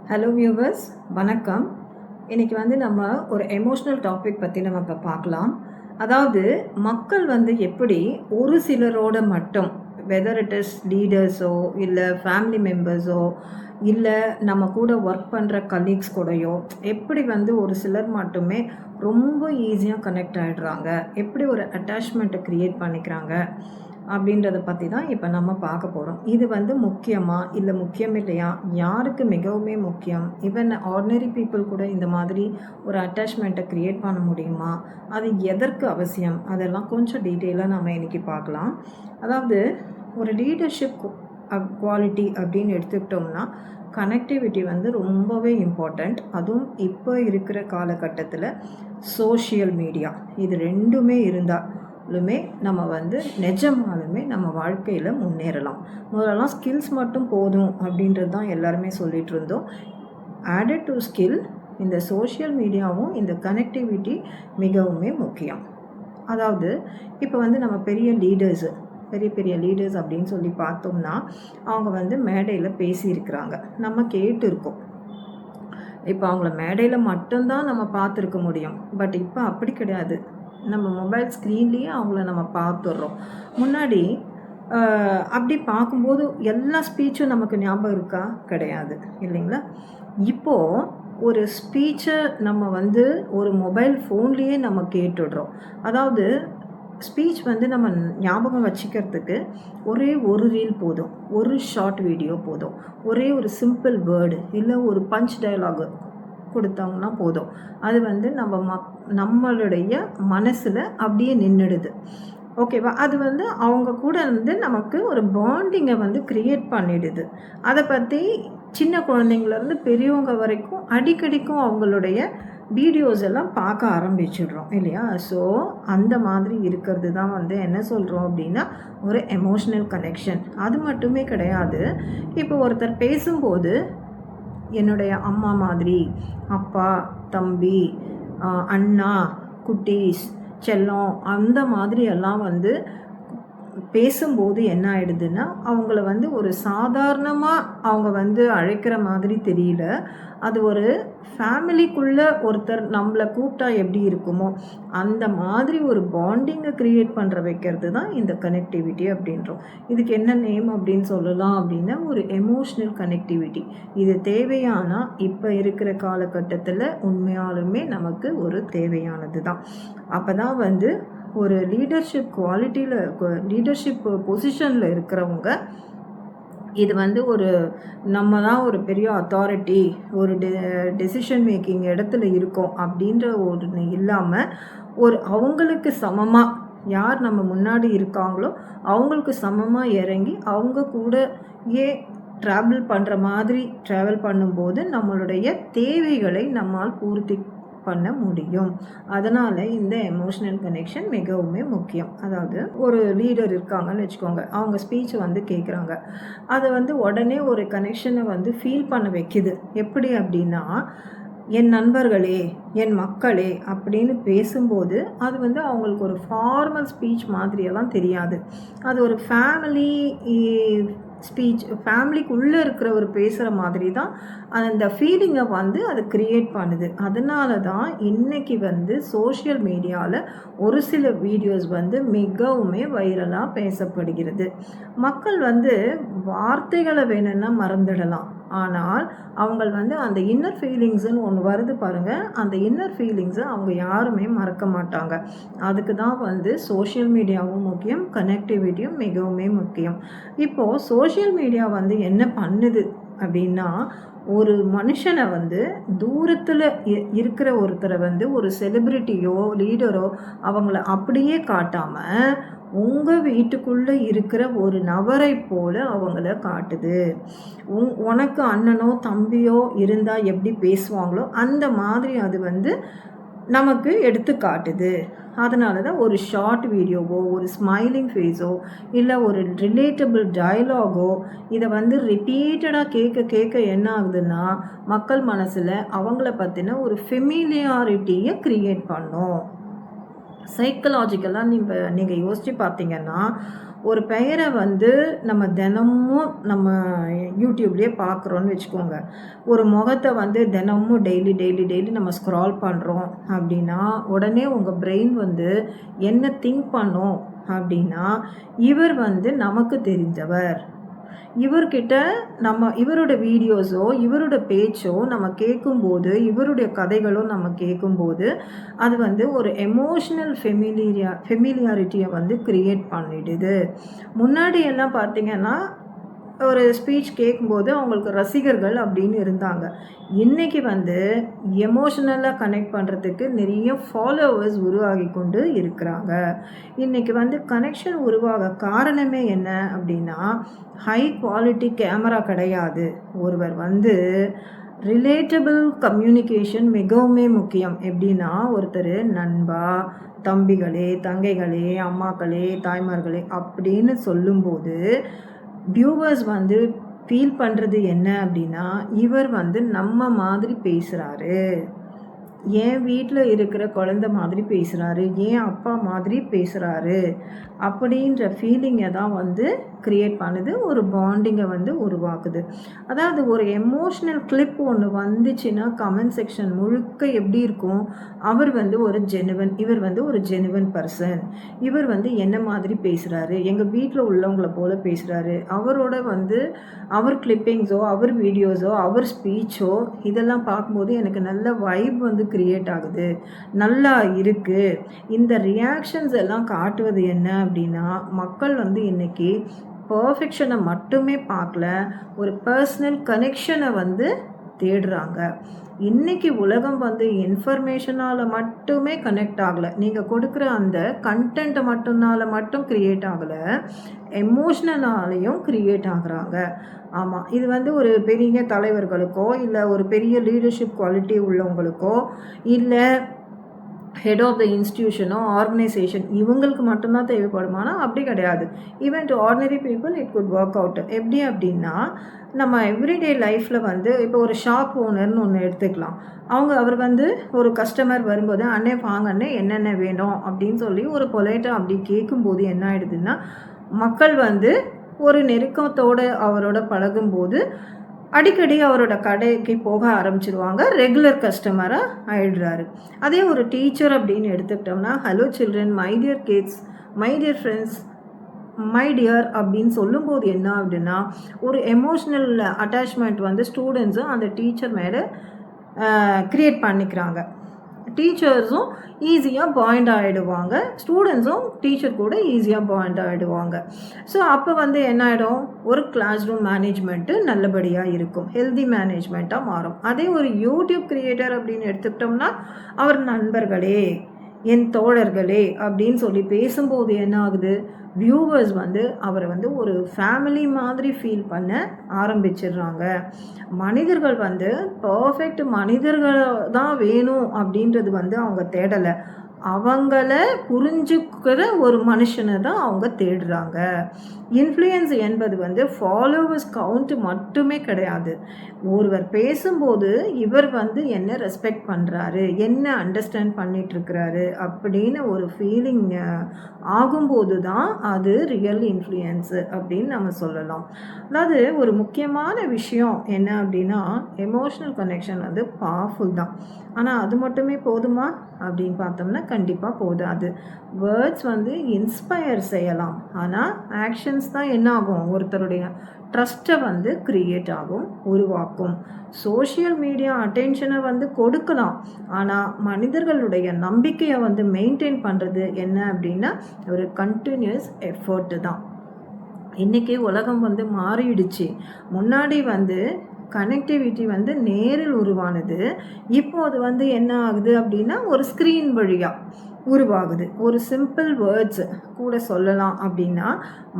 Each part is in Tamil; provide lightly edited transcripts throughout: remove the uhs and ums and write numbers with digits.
ஹலோ வியூவர்ஸ், வணக்கம். இன்றைக்கி நம்ம ஒரு எமோஷ்னல் டாபிக் பற்றி நம்ம இப்போ பார்க்கலாம். அதாவது மக்கள் எப்படி ஒரு சிலரோட மட்டும், வெதர் இட் இஸ் லீடர்ஸோ இல்லை ஃபேமிலி மெம்பர்ஸோ இல்லை நம்ம கூட ஒர்க் பண்ணுற கலீக்ஸ் கூடயோ எப்படி ஒரு சிலர் மட்டுமே ரொம்ப ஈஸியாக கனெக்ட் ஆகிடுறாங்க, எப்படி ஒரு அட்டாச்மெண்ட்டை க்ரியேட் பண்ணிக்கிறாங்க அப்படின்றத பற்றி தான் இப்போ நம்ம பார்க்க போகிறோம். இது முக்கியமா இல்லை முக்கியம் இல்லையா, யாருக்கு மிகவுமே முக்கியம், ஈவன் ஆர்டினரி பீப்புள் கூட இந்த மாதிரி ஒரு அட்டாச்மெண்ட்டை க்ரியேட் பண்ண முடியுமா, அது எதற்கு அவசியம், அதெல்லாம் கொஞ்சம் டீட்டெயிலாக நம்ம இன்றைக்கி பார்க்கலாம். அதாவது ஒரு லீடர்ஷிப் குவாலிட்டி அப்படின்னு எடுத்துக்கிட்டோம்னா கனெக்டிவிட்டி ரொம்பவே இம்பார்ட்டண்ட். அதுவும் இப்போ இருக்கிற காலகட்டத்தில் சோஷியல் மீடியா இது ரெண்டுமே இருந்தாலுமே நம்ம நிஜமாலுமே நம்ம வாழ்க்கையில் முன்னேறலாம். முதலெல்லாம் ஸ்கில்ஸ் மட்டும் போதும் அப்படின்றது தான் எல்லாருமே சொல்லிகிட்டு இருந்தோம். ஆடட் டு ஸ்கில் இந்த சோஷியல் மீடியாவும் இந்த கனெக்டிவிட்டி மிகவுமே முக்கியம். அதாவது இப்போ நம்ம பெரிய லீடர்ஸ் அப்படின்னு சொல்லி பார்த்தோம்னா அவங்க மேடையில் பேசியிருக்கிறாங்க, நம்ம கேட்டுருக்கோம். இப்போ அவங்கள மேடையில் மட்டும்தான் நம்ம பார்த்துருக்க முடியும். பட் இப்போ அப்படி கிடையாது, நம்ம மொபைல் ஸ்க்ரீன்லேயே அவங்கள நம்ம பார்த்துடுறோம். முன்னாடி அப்படி பார்க்கும்போது எல்லா ஸ்பீச்சும் நமக்கு ஞாபகம் இருக்கா? கிடையாது இல்லைங்களா? இப்போது ஒரு ஸ்பீச்சை நம்ம ஒரு மொபைல் ஃபோன்லேயே நம்ம கேட்டுடுறோம். அதாவது ஸ்பீச் நம்ம ஞாபகம் வச்சுக்கிறதுக்கு ஒரே ஒரு ரீல் போதும், ஒரு ஷார்ட் வீடியோ போதும், ஒரே ஒரு சிம்பிள் வேர்டு இல்லை ஒரு பஞ்ச் டயலாகு கொடுத்தாங்கன்னா போதும். அது நம்மளுடைய மனசில் அப்படியே நின்றுடுது. ஓகேவா? அது அவங்க கூட நமக்கு ஒரு பாண்டிங்கை க்ரியேட் பண்ணிடுது. அதை பற்றி சின்ன குழந்தைங்கள்லேருந்து பெரியவங்க வரைக்கும் அடிக்கடிக்கும் அவங்களுடைய வீடியோஸ் எல்லாம் பார்க்க ஆரம்பிச்சிடுறோம் இல்லையா? ஸோ அந்த மாதிரி இருக்கிறது தான் என்ன சொல்கிறோம் அப்படின்னா ஒரு எமோஷ்னல் கனெக்ஷன். அது மட்டுமே கிடையாது. இப்போ ஒருத்தர் பேசும்போது என்னுடைய அம்மா மாதிரி, அப்பா, தம்பி, அண்ணா, குட்டீஸ், செல்லம் அந்த மாதிரி எல்லாம் பேசும்போது என்ன ஆகிடுதுன்னா அவங்கள ஒரு சாதாரணமாக அவங்க அழைக்கிற மாதிரி தெரியல. அது ஒரு ஃபேமிலிக்குள்ளே ஒருத்தர் நம்மளை கூப்பிட்டா எப்படி இருக்குமோ அந்த மாதிரி ஒரு பாண்டிங்கை க்ரியேட் பண்ணுற வைக்கிறது தான் இந்த கனெக்டிவிட்டி அப்படின்றோம். இதுக்கு என்ன நேம் அப்படின்னு சொல்லலாம் அப்படின்னா ஒரு எமோஷ்னல் கனெக்டிவிட்டி. இது தேவையானா இப்போ இருக்கிற காலகட்டத்தில் உண்மையாலுமே நமக்கு ஒரு தேவையானது தான். அப்போ தான் ஒரு லீடர்ஷிப் குவாலிட்டியில் லீடர்ஷிப் பொசிஷனில் இருக்கிறவங்க இது ஒரு நம்ம தான் ஒரு பெரிய அத்தாரிட்டி, ஒரு டெசிஷன் மேக்கிங் இடத்துல இருக்கோம் அப்படின்ற ஒரு இல்லாமல் ஒரு அவங்களுக்கு சமமாக யார் நம்ம முன்னாடி இருக்காங்களோ அவங்களுக்கு சமமாக இறங்கி அவங்க கூட ட்ராவல் பண்ணுற மாதிரி ட்ராவல் பண்ணும்போது நம்மளுடைய தேவைகளை நம்மால் பூர்த்தி பண்ண முடியும். அதனால் இந்த எமோஷ்னல் கனெக்ஷன் மிகவுமே முக்கியம். அதாவது ஒரு லீடர் இருக்காங்கன்னு வச்சுக்கோங்க, அவங்க ஸ்பீச் கேட்குறாங்க. அதை உடனே ஒரு கனெக்ஷனை ஃபீல் பண்ண வைக்குது. எப்படி அப்படின்னா என் நண்பர்களே, என் மக்களே அப்படின்னு பேசும்போது அது அவங்களுக்கு ஒரு ஃபார்மல் ஸ்பீச் மாதிரியெல்லாம் தெரியாது. அது ஒரு ஃபேமிலி ஸ்பீச், ஃபேமிலிக்குள்ளே இருக்கிற ஒரு பேசுகிற மாதிரி தான் அந்த ஃபீலிங்கை அது க்ரியேட் பண்ணுது. அதனால தான் இன்றைக்கி சோஷியல் மீடியாவில் ஒரு சில வீடியோஸ் மிகவுமே வைரலாக பேசப்படுகிறது. மக்கள் வார்த்தைகளை வேணும்னா மறந்துடலாம், ஆனால் அவங்க அந்த இன்னர் ஃபீலிங்ஸுன்னு ஒன்று வருது பாருங்கள், அந்த இன்னர் ஃபீலிங்ஸை அவங்க யாருமே மறக்க மாட்டாங்க. அதுக்கு தான் சோஷியல் மீடியாவும் முக்கியம், கனெக்டிவிட்டியும் மிகவுமே முக்கியம். இப்போது சோஷியல் மீடியா என்ன பண்ணுது அப்படின்னா ஒரு மனுஷனை தூரத்தில் இருக்கிற ஒருத்தரை ஒரு செலிப்ரிட்டியோ லீடரோ அவங்கள அப்படியே காட்டாமல் உங்கள் வீட்டுக்குள்ளே இருக்கிற ஒரு நபரை போல் அவங்கள காட்டுது. உனக்கு அண்ணனோ தம்பியோ இருந்தால் எப்படி பேசுவாங்களோ அந்த மாதிரி அது நமக்கு எடுத்து காட்டுது. அதனால தான் ஒரு ஷார்ட் வீடியோவோ ஒரு ஸ்மைலிங் ஃபேஸோ இல்லை ஒரு ரிலேட்டபிள் டயலாகோ இதை ரிப்பீட்டடாக கேட்க என்ன ஆகுதுன்னா மக்கள் மனசில் அவங்கள பற்றின ஒரு ஃபெமிலியாரிட்டியை க்ரியேட் பண்ணும். சைக்கலாஜிக்கலாக நீங்கள் யோசித்து பார்த்தீங்கன்னா ஒரு பெயரை வந்து நம்ம தினமும் நம்ம யூடியூப்லேயே பார்க்குறோன்னு வச்சுக்கோங்க. ஒரு முகத்தை வந்து தினமும் டெய்லி நம்ம ஸ்க்ரால் பண்ணுறோம் அப்படின்னா, உடனே உங்கள் பிரெயின் வந்து என்ன திங்க் பண்ணும் அப்படின்னா, இவர் வந்து நமக்கு தெரிஞ்சவர். இவர்கிட்ட இவரோட வீடியோஸோ, இவரோட பேச்சோ நம்ம கேட்கும்போது, இவருடைய கதைகளும் நம்ம கேட்கும்போது, அது வந்து ஒரு எமோஷனல் ஃபெமிலியாரிட்டியை வந்து கிரியேட் பண்ணிடுது. முன்னாடி எல்லாம் பார்த்தீங்கன்னா, ஒரு ஸ்பீச் கேட்கும்போது அவங்களுக்கு ரசிகர்கள் அப்படின்னு இருந்தாங்க. இன்னைக்கு வந்து எமோஷனலாக கனெக்ட் பண்ணுறதுக்கு நிறைய ஃபாலோவர்ஸ் உருவாகி கொண்டு இருக்கிறாங்க. இன்னைக்கு வந்து கனெக்ஷன் உருவாக காரணமே என்ன அப்படின்னா, ஹை குவாலிட்டி கேமரா கிடையாது. ஒருவர் வந்து ரிலேட்டபிள் கம்யூனிகேஷன் மிகவுமே முக்கியம். எப்படின்னா, ஒருத்தர் நண்பா, தம்பிகளே, தங்கைகளே, அம்மாக்களே, தாய்மார்களே அப்படின்னு சொல்லும்போது வியூவர்ஸ் வந்து ஃபீல் பண்ணுறது என்ன அப்படின்னா, இவர் வந்து நம்ம மாதிரி பேசுகிறாரு, என் வீட்டில் இருக்கிற குழந்த மாதிரி பேசுகிறாரு, என் அப்பா மாதிரி பேசுகிறாரு அப்படின்ற ஃபீலிங்கை தான் வந்து க்ரியேட் பண்ணுது, ஒரு பாண்டிங்கை வந்து உருவாக்குது. அதாவது ஒரு எமோஷ்னல் கிளிப் ஒன்று வந்துச்சுன்னா கமெண்ட் செக்ஷன் முழுக்க எப்படி இருக்கும், அவர் வந்து இவர் வந்து ஒரு ஜெனுவன் பர்சன், இவர் வந்து என்ன மாதிரி பேசுகிறாரு, எங்கள் வீட்டில் உள்ளவங்கள போல் பேசுகிறாரு, அவரோட வந்து அவர் கிளிப்பிங்ஸோ, அவர் வீடியோஸோ, அவர் ஸ்பீச்சோ இதெல்லாம் பார்க்கும்போது எனக்கு நல்ல வைப் வந்து க்ரியேட் ஆகுது, நல்லா இருக்குது. இந்த ரியாக்ஷன்ஸ் எல்லாம் காட்டுவது என்ன அப்படின்னா, மக்கள் வந்து இன்றைக்கி பர்ஃபெக்ஷனை மட்டுமே பார்க்கல, ஒரு பர்சனல் கனெக்ஷனை வந்து தேடுறாங்க. இன்றைக்கி உலகம் வந்து இன்ஃபர்மேஷனால் மட்டுமே கனெக்ட் ஆகலை, நீங்கள் கொடுக்குற அந்த கண்டென்ட்டை மட்டும் க்ரியேட் ஆகலை, எமோஷ்னலாலையும் க்ரியேட் ஆகுறாங்க. ஆமாம், இது வந்து ஒரு பெரிய தலைவர்களுக்கோ, இல்லை ஒரு பெரிய லீடர்ஷிப் குவாலிட்டி உள்ளவங்களுக்கோ, இல்லை ஹெட் ஆஃப் த இன்ஸ்டியூஷனோ, ஆர்கனைசேஷன் இவங்களுக்கு மட்டும்தான் தேவைப்படுமானா அப்படி கிடையாது. Even to ordinary people it good work out. எப்படி அப்படின்னா, நம்ம எவ்ரிடே லைஃப்பில் வந்து இப்போ ஒரு ஷாப் ஓனர்னு ஒன்று எடுத்துக்கலாம். அவர் வந்து ஒரு கஸ்டமர் வரும்போது, அண்ணே வாங்க அண்ணே என்னென்ன வேணும் அப்படின்னு சொல்லி ஒரு பொலைட்டாக அப்படி கேட்கும்போது என்ன ஆகிடுதுன்னா, மக்கள் வந்து ஒரு நெருக்கத்தோடு அவரோட பழகும்போது அடிக்கடி அவரோட கடைக்கு போக ஆரம்பிச்சிருவாங்க, ரெகுலர் கஸ்டமராக ஆயிடுறாரு. அதே ஒரு டீச்சர் அப்படின்னு எடுத்துக்கிட்டோம்னா, hello children, my dear kids, my dear friends, my dear அப்படின்னு சொல்லும்போது என்ன அப்படின்னா, ஒரு எமோஷ்னல் அட்டாச்மெண்ட் வந்து ஸ்டூடெண்ட்ஸும் அந்த டீச்சர் மேலே க்ரியேட் பண்ணிக்கிறாங்க. டீச்சர்ஸும் ஈஸியாக பாயிண்ட் ஆகிடுவாங்க, ஸ்டூடெண்ட்ஸும் டீச்சர் கூட ஈஸியாக பாயிண்ட் ஆகிடுவாங்க. ஸோ அப்போ வந்து என்ன ஆகிடும், ஒரு கிளாஸ் ரூம் மேனேஜ்மெண்ட்டு நல்லபடியாக இருக்கும், ஹெல்தி மேனேஜ்மெண்ட்டாக மாறும். அதே ஒரு யூடியூப் க்ரியேட்டர் அப்படின்னு எடுத்துக்கிட்டோம்னா, அவர் நண்பர்களே, என் தோழர்களே அப்படின்னு சொல்லி பேசும்போது என்ன ஆகுது, வியூவர்ஸ் வந்து அவரை வந்து ஒரு ஃபேமிலி மாதிரி ஃபீல் பண்ண ஆரம்பிச்சிடுறாங்க. மனிதர்கள் வந்து பர்ஃபெக்ட் மனிதர்கள் தான் வேணும் அப்படின்றது வந்து அவங்க தேடலை, அவங்கள புரிஞ்சுக்கிற ஒரு மனுஷனை தான் அவங்க தேடுறாங்க. இன்ஃப்ளூயன்ஸ் என்பது வந்து ஃபாலோவர்ஸ் கவுண்ட் மட்டுமே கிடையாது. ஒருவர் பேசும்போது இவர் வந்து என்ன ரெஸ்பெக்ட் பண்ணுறாரு, என்ன அண்டர்ஸ்டாண்ட் பண்ணிகிட்ருக்கிறாரு அப்படின்னு ஒரு ஃபீலிங் ஆகும்போது தான் அது ரியல் இன்ஃப்ளூயன்ஸு அப்படின்னு நம்ம சொல்லலாம். அதாவது ஒரு முக்கியமான விஷயம் என்ன அப்படின்னா, எமோஷ்னல் கனெக்ஷன் வந்து பவர்ஃபுல் தான். ஆனால் அது மட்டுமே போதுமா அப்படின்னு பார்த்தோம்னா கண்டிப்பாக போதாது. வேர்ட்ஸ் வந்து இன்ஸ்பயர் செய்யலாம், ஆனால் ஆக்ஷன்ஸ் தான் என்ன ஆகும், ஒருத்தருடைய ட்ரஸ்ட்டை வந்து க்ரியேட் ஆகும், உருவாக்கும். சோஷியல் மீடியா அட்டென்ஷனை வந்து கொடுக்கலாம், ஆனால் மனிதர்களுடைய நம்பிக்கையை வந்து மெயின்டைன் பண்ணுறது என்ன அப்படின்னா ஒரு கண்டினியூஸ் எஃபர்ட்டு தான். இன்றைக்கி உலகம் வந்து மாறிடுச்சு. முன்னாடி வந்து கனெக்டிவிட்டி வந்து நேரில் உருவானது, இப்போ அது வந்து என்ன ஆகுது அப்படின்னா ஒரு ஸ்க்ரீன் வழியாக உருவாகுது. ஒரு சிம்பிள் வேர்ட்ஸ் கூட சொல்லலாம் அப்படின்னா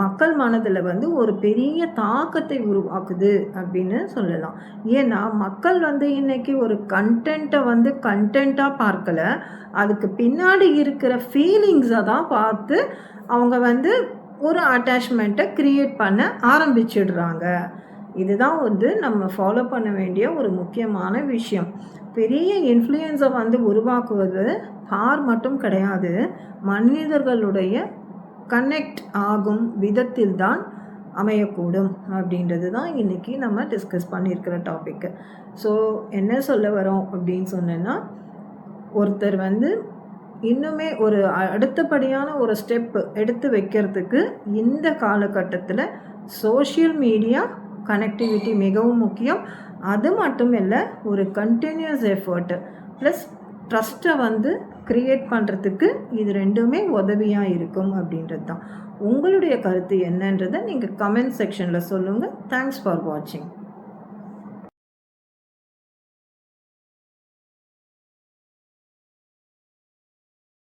மக்கள் மனதில் வந்து ஒரு பெரிய தாக்கத்தை உருவாக்குது அப்படின்னு சொல்லலாம். ஏன்னா மக்கள் வந்து இன்றைக்கி ஒரு கண்டென்ட்டை வந்து கண்டென்ட்டாக பார்க்கலை, அதுக்கு பின்னாடி இருக்கிற ஃபீலிங்ஸை தான் பார்த்து அவங்க வந்து ஒரு அட்டாச்மெண்ட்டை க்ரியேட் பண்ண ஆரம்பிச்சிடுறாங்க. இதுதான் வந்து நம்ம ஃபாலோ பண்ண வேண்டிய ஒரு முக்கியமான விஷயம். பெரிய இன்ஃப்ளூயன்ஸை வந்து உருவாக்குவது பார் மட்டும் கிடையாது, மனிதர்களுடைய கனெக்ட் ஆகும் விதத்தில் தான் அமையக்கூடும் அப்படின்றது தான் இன்றைக்கி நம்ம டிஸ்கஸ் பண்ணியிருக்கிற டாப்பிக்கு. ஸோ என்ன சொல்ல வரோம் அப்படின்னு சொன்னேன்னா, ஒருத்தர் வந்து இன்னுமே ஒரு அடுத்தபடியான ஒரு ஸ்டெப்பு எடுத்து வைக்கிறதுக்கு இந்த காலகட்டத்தில் சோஷியல் மீடியா கனெக்டிவிட்டி மிகவும் முக்கியம். அது மட்டும் இல்லை, ஒரு கண்டினியூஸ் எஃபர்ட்டு ப்ளஸ் ட்ரஸ்ட்டை வந்து க்ரியேட் பண்ணுறதுக்கு இது ரெண்டுமே உதவியாக இருக்கும் அப்படின்றது தான். உங்களுடைய கருத்து என்னன்றதை நீங்கள் கமெண்ட் செக்ஷனில் சொல்லுங்கள். தேங்க்ஸ் ஃபார் வாட்சிங்.